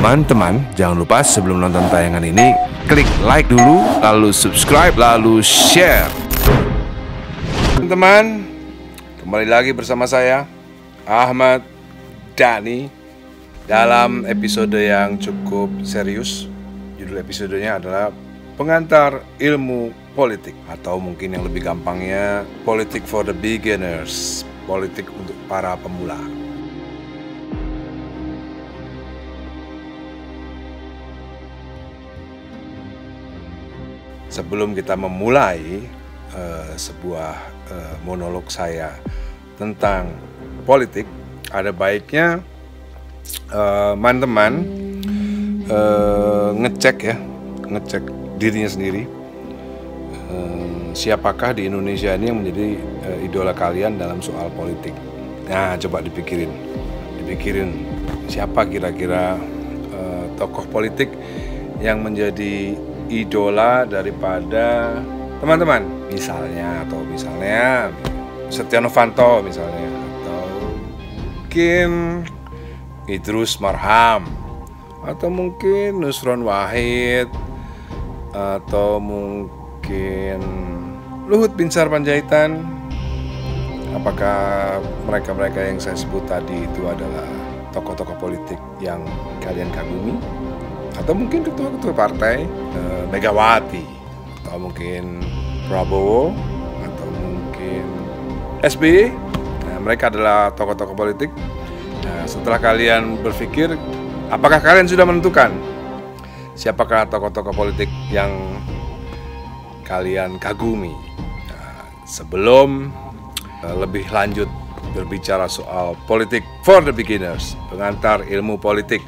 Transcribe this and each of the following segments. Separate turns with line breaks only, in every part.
Teman-teman, jangan lupa sebelum nonton tayangan ini, klik like dulu, lalu subscribe, lalu share. Teman-teman, kembali lagi bersama saya, Ahmad Dhani, dalam episode yang cukup serius. Judul episodenya adalah Pengantar Ilmu Politik, atau mungkin yang lebih gampangnya, Politik for the Beginners, politik untuk para pemula. Sebelum kita memulai sebuah monolog saya tentang politik, ada baiknya teman-teman ngecek dirinya sendiri. Siapakah di Indonesia ini yang menjadi idola kalian dalam soal politik? Nah, coba dipikirin siapa kira-kira tokoh politik yang menjadi idola daripada teman-teman, misalnya Setia Novanto misalnya, atau mungkin Idrus Marham, atau mungkin Nusron Wahid, atau mungkin Luhut Binsar Panjaitan. Apakah mereka-mereka yang saya sebut tadi itu adalah tokoh-tokoh politik yang kalian kagumi? Atau mungkin ketua-ketua partai, Megawati, atau mungkin Prabowo, atau mungkin SBY. Nah, mereka adalah tokoh-tokoh politik. Nah, setelah kalian berpikir, apakah kalian sudah menentukan siapakah tokoh-tokoh politik yang kalian kagumi? Nah, sebelum lebih lanjut berbicara soal politik for the beginners, pengantar ilmu politik,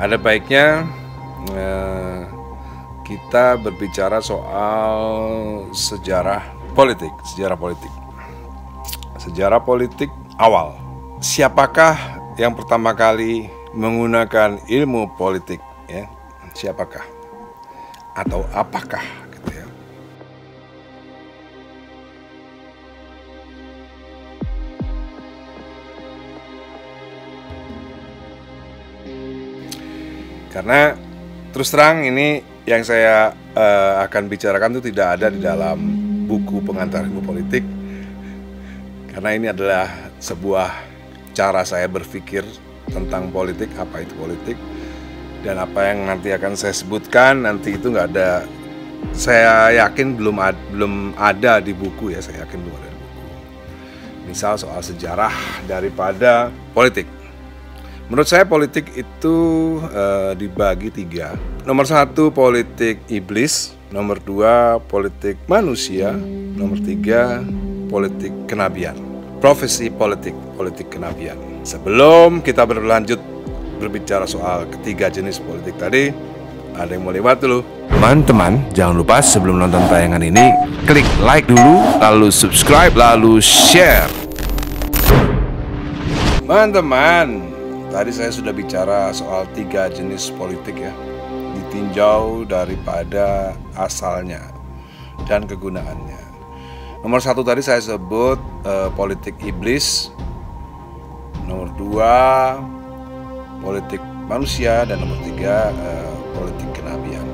ada baiknya kita berbicara soal sejarah politik awal. Siapakah yang pertama kali menggunakan ilmu politik, ya? Siapakah atau apakah gitu ya? Karena terus terang ini yang saya akan bicarakan itu tidak ada di dalam buku pengantar ilmu politik, karena ini adalah sebuah cara saya berpikir tentang politik, apa itu politik, dan apa yang nanti akan saya sebutkan nanti itu nggak ada, saya yakin belum ada di buku ya, saya yakin belum ada di buku. Misal soal sejarah daripada politik. Menurut saya politik itu dibagi 3. Nomor 1 politik iblis, nomor 2 politik manusia, nomor 3 politik kenabian. Profesi politik kenabian. Sebelum kita berlanjut berbicara soal ketiga jenis politik tadi, ada yang mau lewat dulu. Teman-teman, jangan lupa sebelum nonton tayangan ini, klik like dulu, lalu subscribe, lalu share. Teman-teman, tadi saya sudah bicara soal 3 jenis politik ya, ditinjau daripada asalnya dan kegunaannya. Nomor 1 tadi saya sebut politik iblis, nomor 2 politik manusia, dan nomor 3 politik kenabian.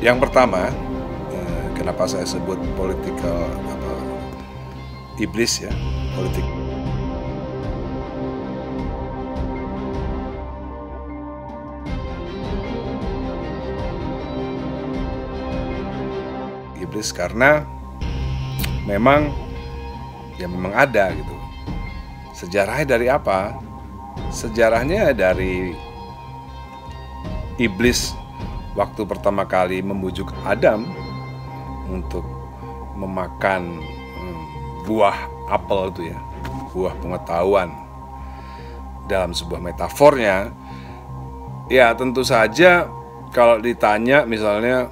Yang pertama, kenapa saya sebut iblis ya, politik iblis, karena memang ada gitu. Sejarahnya dari apa? Sejarahnya dari iblis waktu pertama kali membujuk Adam untuk memakan buah apel itu ya, buah pengetahuan. Dalam sebuah metafornya, ya tentu saja kalau ditanya misalnya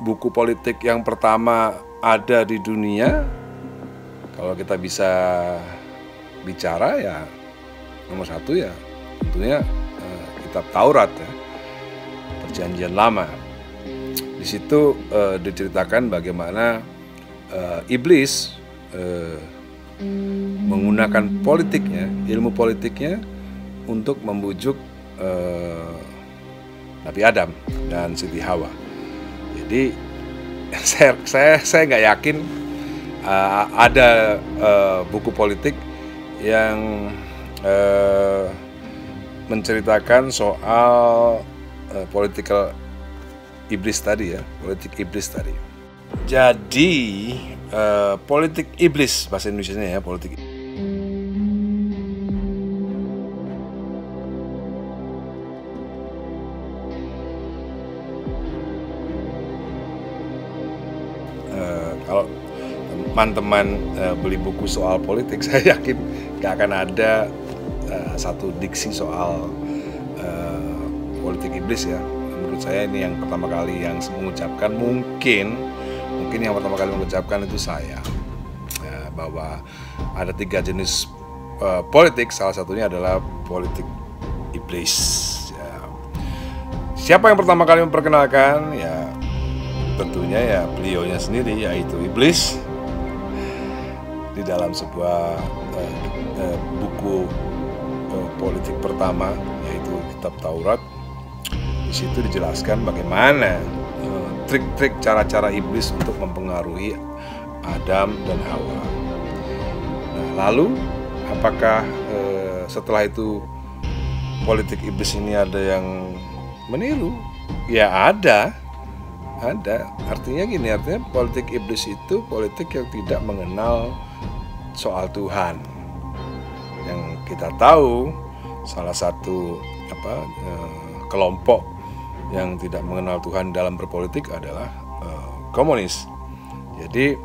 buku politik yang pertama ada di dunia, kalau kita bisa bicara ya nomor 1 ya tentunya kitab Taurat ya, Perjanjian Lama. Di situ diceritakan bagaimana iblis menggunakan politiknya, ilmu politiknya untuk membujuk Nabi Adam dan Siti Hawa. Jadi saya nggak yakin ada buku politik yang menceritakan soal political iblis tadi ya, politik iblis tadi. Jadi politik iblis bahasa Indonesianya ya, politik. Kalau teman-teman beli buku soal politik, saya yakin gak akan ada satu diksi soal politik iblis ya. Menurut saya ini yang pertama kali yang mengucapkan, mungkin yang pertama kali mengucapkan itu saya, bahwa ada 3 jenis politik, salah satunya adalah politik iblis ya. Siapa yang pertama kali memperkenalkan? Ya tentunya ya beliaunya sendiri, yaitu iblis, di dalam sebuah buku politik pertama, yaitu Kitab Taurat. Di situ dijelaskan bagaimana trik-trik, cara-cara iblis untuk mempengaruhi Adam dan Hawa. Nah, lalu apakah setelah itu politik iblis ini ada yang meniru? Ya ada. Artinya gini, artinya politik iblis itu politik yang tidak mengenal soal Tuhan. Yang kita tahu salah satu kelompok yang tidak mengenal Tuhan dalam berpolitik adalah komunis. Jadi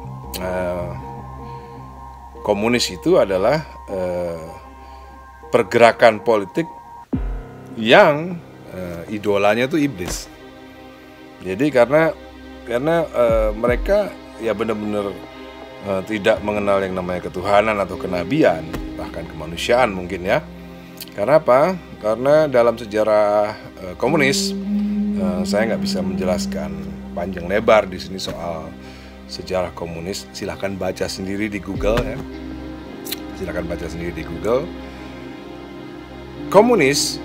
komunis itu adalah pergerakan politik yang idolanya itu iblis. Jadi karena mereka ya benar-benar tidak mengenal yang namanya ketuhanan atau kenabian, bahkan kemanusiaan mungkin ya. Karena apa? Karena dalam sejarah komunis, saya nggak bisa menjelaskan panjang lebar di sini soal sejarah komunis. Silahkan baca sendiri di Google ya. Silahkan baca sendiri di Google. Komunis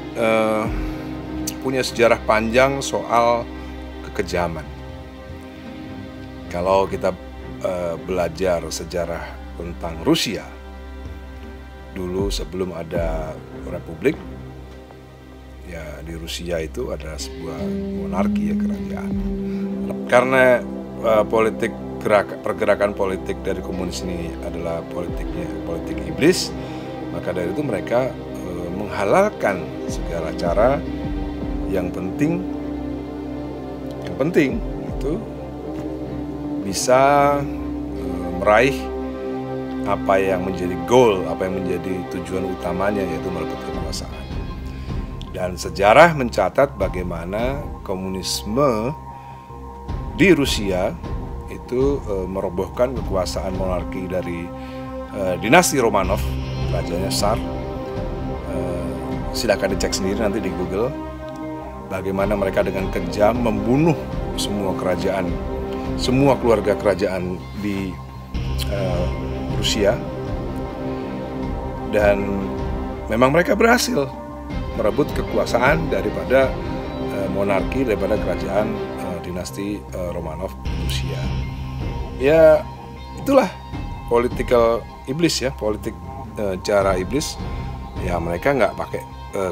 punya sejarah panjang soal kekejaman. Kalau kita belajar sejarah tentang Rusia, dulu sebelum ada republik, ya di Rusia itu ada sebuah monarki ya, kerajaan. Karena pergerakan politik dari komunis ini adalah politik iblis, maka dari itu mereka menghalalkan segala cara yang penting itu bisa meraih apa yang menjadi goal, apa yang menjadi tujuan utamanya, yaitu merebut kekuasaan. Dan sejarah mencatat bagaimana komunisme di Rusia itu merobohkan kekuasaan monarki dari dinasti Romanov, rajanya Tsar. Silakan dicek sendiri nanti di Google, bagaimana mereka dengan kejam membunuh semua kerajaan, semua keluarga kerajaan di Rusia. Dan memang mereka berhasil merebut kekuasaan daripada monarki, daripada kerajaan dinasti Romanov Rusia. Ya itulah political iblis ya, politik cara iblis. Ya mereka nggak pakai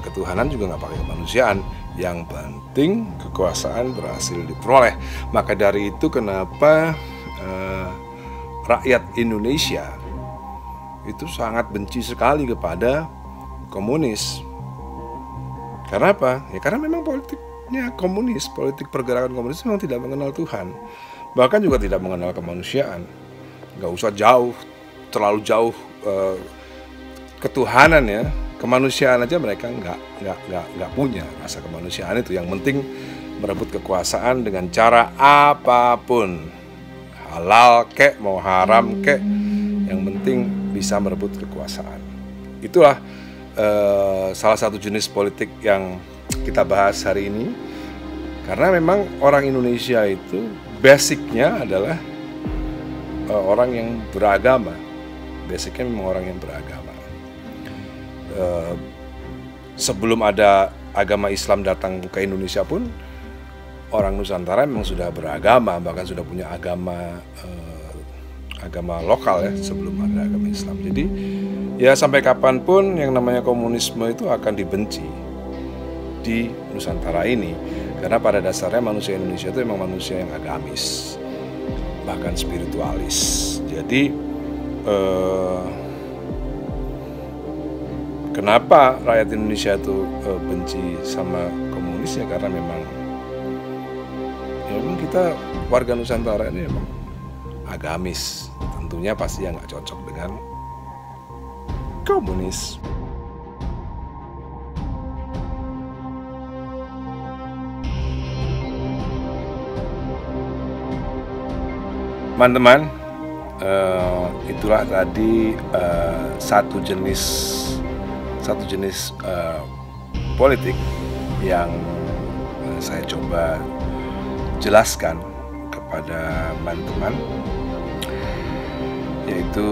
ketuhanan, juga nggak pakai kemanusiaan. Yang penting kekuasaan berhasil diperoleh. Maka dari itu kenapa rakyat Indonesia itu sangat benci sekali kepada komunis. Karena apa? Ya karena memang politiknya komunis, politik pergerakan komunis memang tidak mengenal Tuhan, bahkan juga tidak mengenal kemanusiaan. Nggak usah jauh, terlalu jauh ketuhanan ya, kemanusiaan aja mereka nggak punya rasa kemanusiaan itu. Yang penting merebut kekuasaan dengan cara apapun, halal kek mau haram kek, yang penting bisa merebut kekuasaan. Itulah salah satu jenis politik yang kita bahas hari ini. Karena memang orang Indonesia itu basicnya adalah orang yang beragama. Basicnya memang orang yang beragama. sebelum ada agama Islam datang ke Indonesia pun orang Nusantara memang sudah beragama, bahkan sudah punya agama lokal ya sebelum ada agama Islam. Jadi ya sampai kapanpun yang namanya komunisme itu akan dibenci di Nusantara ini, karena pada dasarnya manusia Indonesia itu memang manusia yang agamis, bahkan spiritualis. Jadi kenapa rakyat Indonesia itu benci sama komunis ya karena memang kita warga Nusantara ini memang agamis, tentunya pasti yang nggak cocok dengan komunis. Teman-teman, itulah tadi satu jenis politik yang saya coba jelaskan kepada teman-teman, yaitu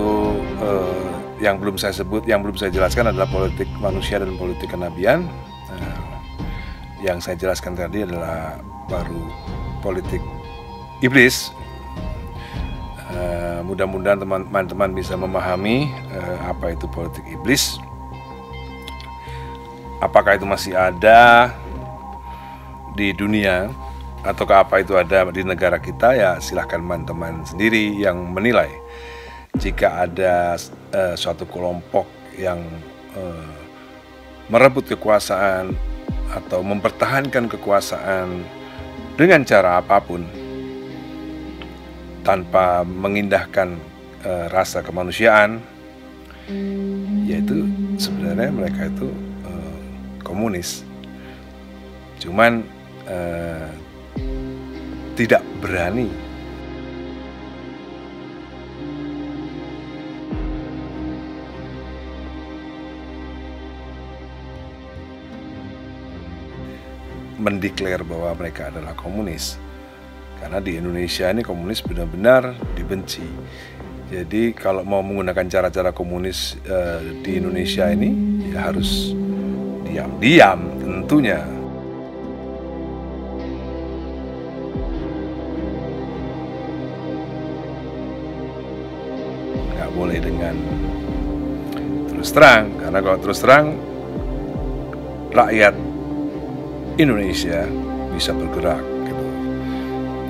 yang belum saya sebut, yang belum saya jelaskan adalah politik manusia dan politik kenabian. Yang saya jelaskan tadi adalah baru politik iblis. Mudah-mudahan teman-teman bisa memahami apa itu politik iblis. Apakah itu masih ada di dunia ataukah apa itu ada di negara kita, ya silahkan teman-teman sendiri yang menilai. Jika ada suatu kelompok yang merebut kekuasaan atau mempertahankan kekuasaan dengan cara apapun tanpa mengindahkan rasa kemanusiaan, yaitu sebenarnya mereka itu komunis. Cuman tidak berani mendeklar bahwa mereka adalah komunis. Karena di Indonesia ini komunis benar-benar dibenci. Jadi kalau mau menggunakan cara-cara komunis di Indonesia ini ya harus diam-diam tentunya. Nggak boleh dengan terus terang, karena kalau terus terang rakyat Indonesia bisa bergerak.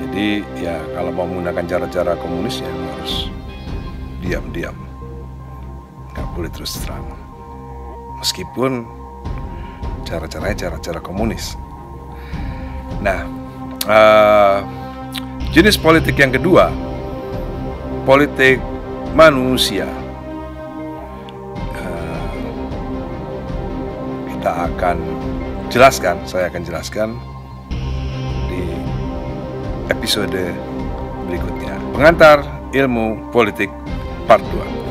Jadi ya kalau mau menggunakan cara-cara komunis ya harus diam-diam, nggak boleh terus terang, meskipun cara-caranya cara-cara komunis. Nah, jenis politik yang kedua, politik manusia. Kita akan jelaskan, saya akan jelaskan episode berikutnya. Pengantar Ilmu Politik Part 2.